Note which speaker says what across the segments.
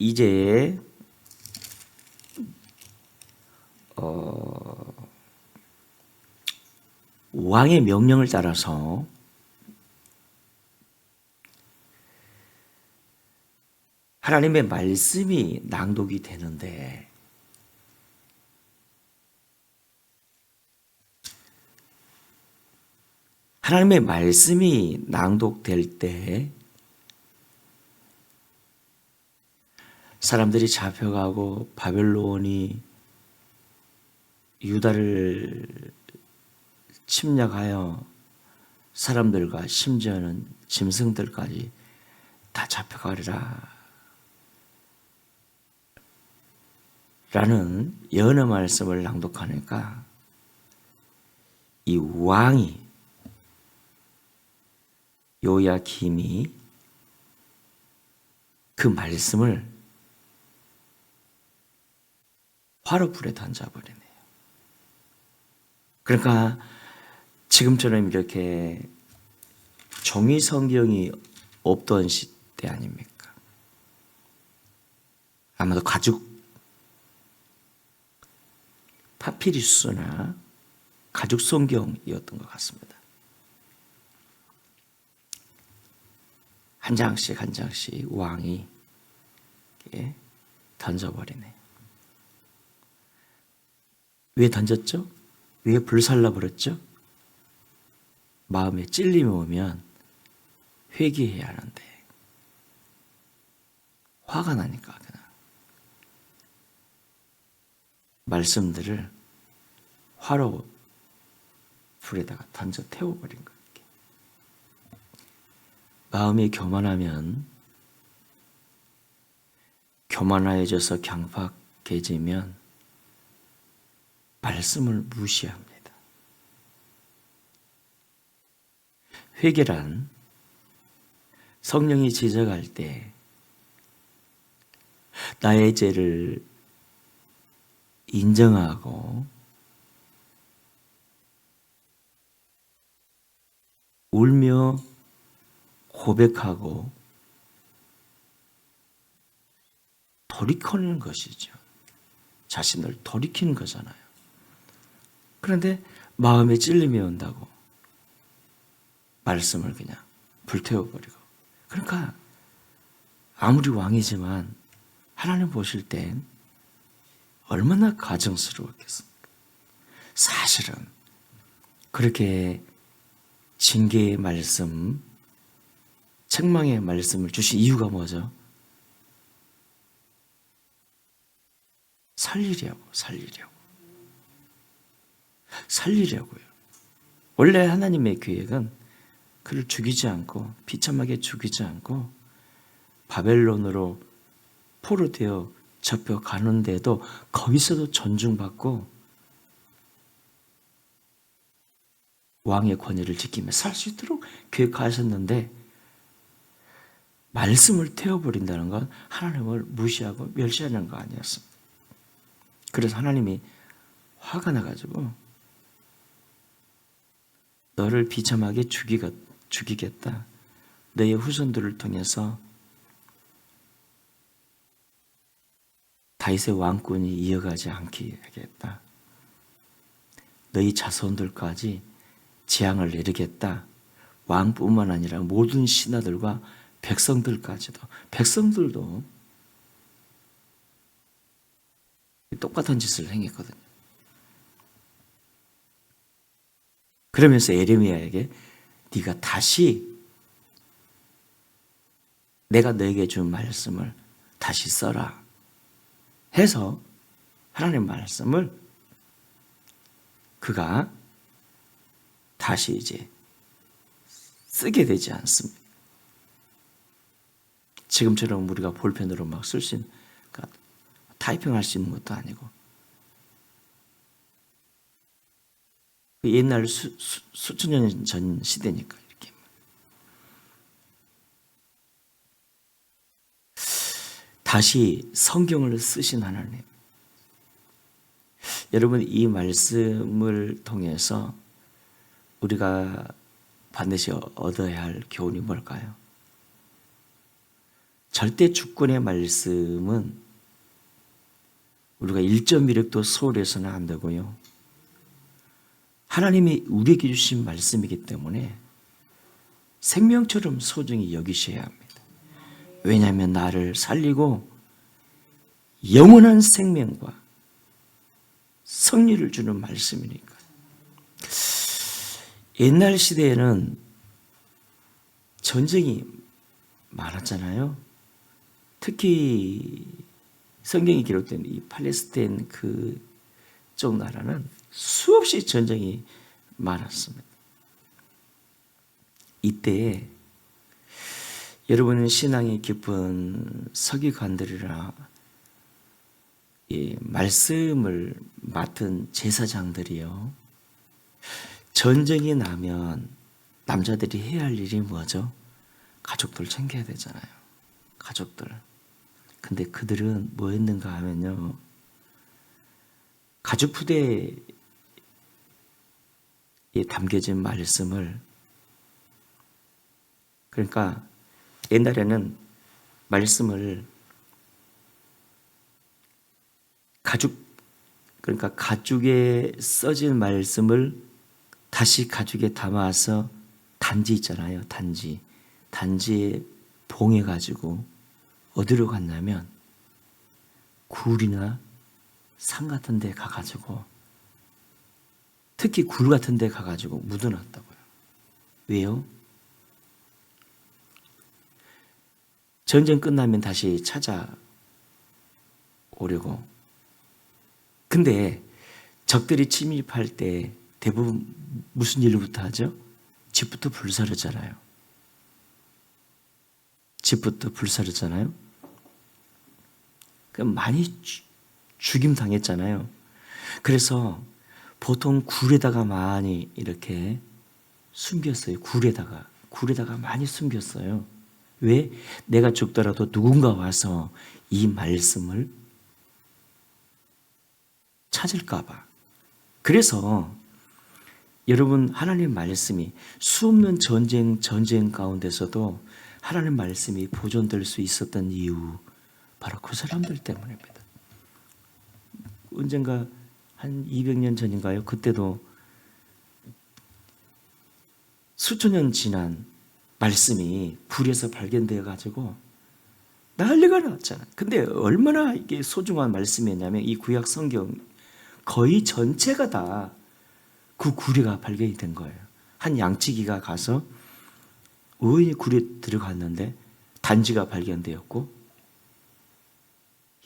Speaker 1: 이제 왕의 명령을 따라서 하나님의 말씀이 낭독이 되는데 하나님의 말씀이 낭독될 때 사람들이 잡혀가고 바벨론이 유다를 침략하여 사람들과 심지어는 짐승들까지 다 잡혀가리라 라는 예언의 말씀을 낭독하니까 이 왕이 요야김이 그 말씀을 화로불에 던져버리네요. 그러니까 지금처럼 이렇게 종이 성경이 없던 시대 아닙니까? 아마도 가죽 파피루스나 가죽 성경이었던 것 같습니다. 한 장씩 한 장씩 왕이 이렇게 던져버리네. 왜 던졌죠? 왜 불살라버렸죠? 마음에 찔림이 오면 회개해야 하는데 화가 나니까 그냥 말씀들을 화로 불에다가 던져 태워버린 거예요. 마음이 교만하면 교만해져서 강팍해지면 말씀을 무시합니다. 회개란 성령이 지적할 때 나의 죄를 인정하고 울며 고백하고 돌이키는 것이죠. 자신을 돌이키는 거잖아요. 그런데 마음에 찔림이 온다고 말씀을 그냥 불태워버리고. 그러니까 아무리 왕이지만 하나님 보실 땐 얼마나 가증스러웠겠습니까? 사실은 그렇게 징계의 말씀, 책망의 말씀을 주신 이유가 뭐죠? 살리려고요. 원래 하나님의 계획은 그를 죽이지 않고 비참하게 죽이지 않고 바벨론으로 포로되어 접혀가는데도 거기서도 존중받고 왕의 권위를 지키며 살 수 있도록 계획하셨는데 말씀을 태워버린다는 건 하나님을 무시하고 멸시하는 거 아니었습니다. 그래서 하나님이 화가 나가지고 너를 비참하게 죽이겠다. 너의 후손들을 통해서 다윗의 왕권이 이어가지 않게 하겠다. 너희 자손들까지 재앙을 내리겠다. 왕뿐만 아니라 모든 신하들과 백성들까지도. 백성들도 똑같은 짓을 행했거든요. 그러면서 예레미야에게 네가 다시 내가 너에게 준 말씀을 다시 써라 해서 하나님의 말씀을 그가 다시 이제 쓰게 되지 않습니다. 지금처럼 우리가 볼펜으로 막 쓸 수 있는, 그러니까 타이핑할 수 있는 것도 아니고 옛날 수천 년 전 시대니까 이렇게 다시 성경을 쓰신 하나님. 여러분, 이 말씀을 통해서 우리가 반드시 얻어야 할 교훈이 뭘까요? 절대 주권의 말씀은 우리가 1.1획도 소홀해서는 안 되고요. 하나님이 우리에게 주신 말씀이기 때문에 생명처럼 소중히 여기셔야 합니다. 왜냐하면 나를 살리고 영원한 생명과 승리를 주는 말씀이니까. 옛날 시대에는 전쟁이 많았잖아요. 특히 성경이 기록된 이 팔레스타인 그쪽 나라는 수없이 전쟁이 많았습니다. 이때 여러분은 신앙이 깊은 서기관들이나 이 말씀을 맡은 제사장들이요, 전쟁이 나면 남자들이 해야 할 일이 뭐죠? 가족들 챙겨야 되잖아요. 가족들. 근데 그들은 뭐 했는가 하면요, 가죽 푸대에 담겨진 말씀을, 그러니까 옛날에는 말씀을 그러니까 가죽에 써진 말씀을 다시 가죽에 담아서 단지 있잖아요. 단지에 봉해가지고 어디로 갔냐면 굴이나 산 같은 데 가가지고, 특히 굴 같은 데 가가지고 묻어놨다고요. 왜요? 전쟁 끝나면 다시 찾아오려고. 근데 적들이 침입할 때 대부분 무슨 일로부터 하죠? 집부터 불사르잖아요. 그럼 많이 죽임 당했잖아요. 그래서 보통 굴에다가 많이 이렇게 숨겼어요. 굴에다가 많이 숨겼어요. 왜? 내가 죽더라도 누군가 와서 이 말씀을 찾을까 봐. 그래서 여러분, 하나님 말씀이 수없는 전쟁 가운데서도 하나님 말씀이 보존될 수 있었던 이유, 바로 그 사람들 때문입니다. 언젠가 한 200년 전인가요? 그때도 수천 년 지난 말씀이 불에서 발견되어 가지고 난리가 났잖아요. 근데 얼마나 이게 소중한 말씀이었냐면, 이 구약 성경 거의 전체가 다 그 구리가 발견이 된 거예요. 한 양치기가 가서 우연히 굴에 들어갔는데 단지가 발견되었고,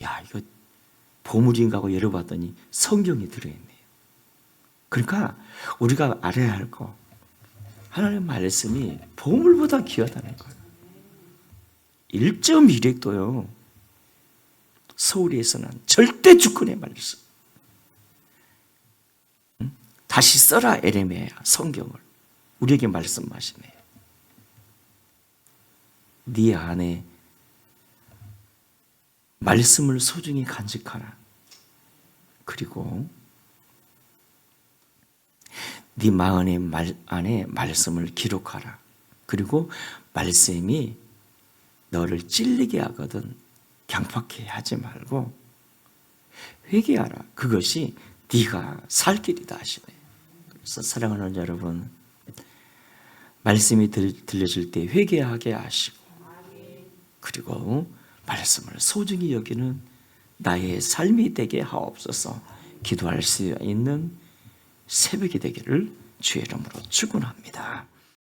Speaker 1: 야, 이거 보물인가 하고 열어봤더니 성경이 들어있네요. 그러니까 우리가 알아야 할 거, 하나님 말씀이 보물보다 귀하다는 거예요. 1.1획도요 서울에서는 절대 주권의 말씀. 다시 써라 에레미야, 성경을 우리에게 말씀하시네요. 네 안에 말씀을 소중히 간직하라. 그리고 네 마음의 안에 말씀을 기록하라. 그리고 말씀이 너를 찔리게 하거든 강팍해 하지 말고 회개하라. 그것이 네가 살 길이다 하시네. 그래서 사랑하는 여러분, 말씀이 들려질 때 회개하게 하시고, 그리고 말씀을 소중히 여기는 나의 삶이 되게 하옵소서. 기도할 수 있는 새벽이 되기를 주의 이름으로 축원합니다.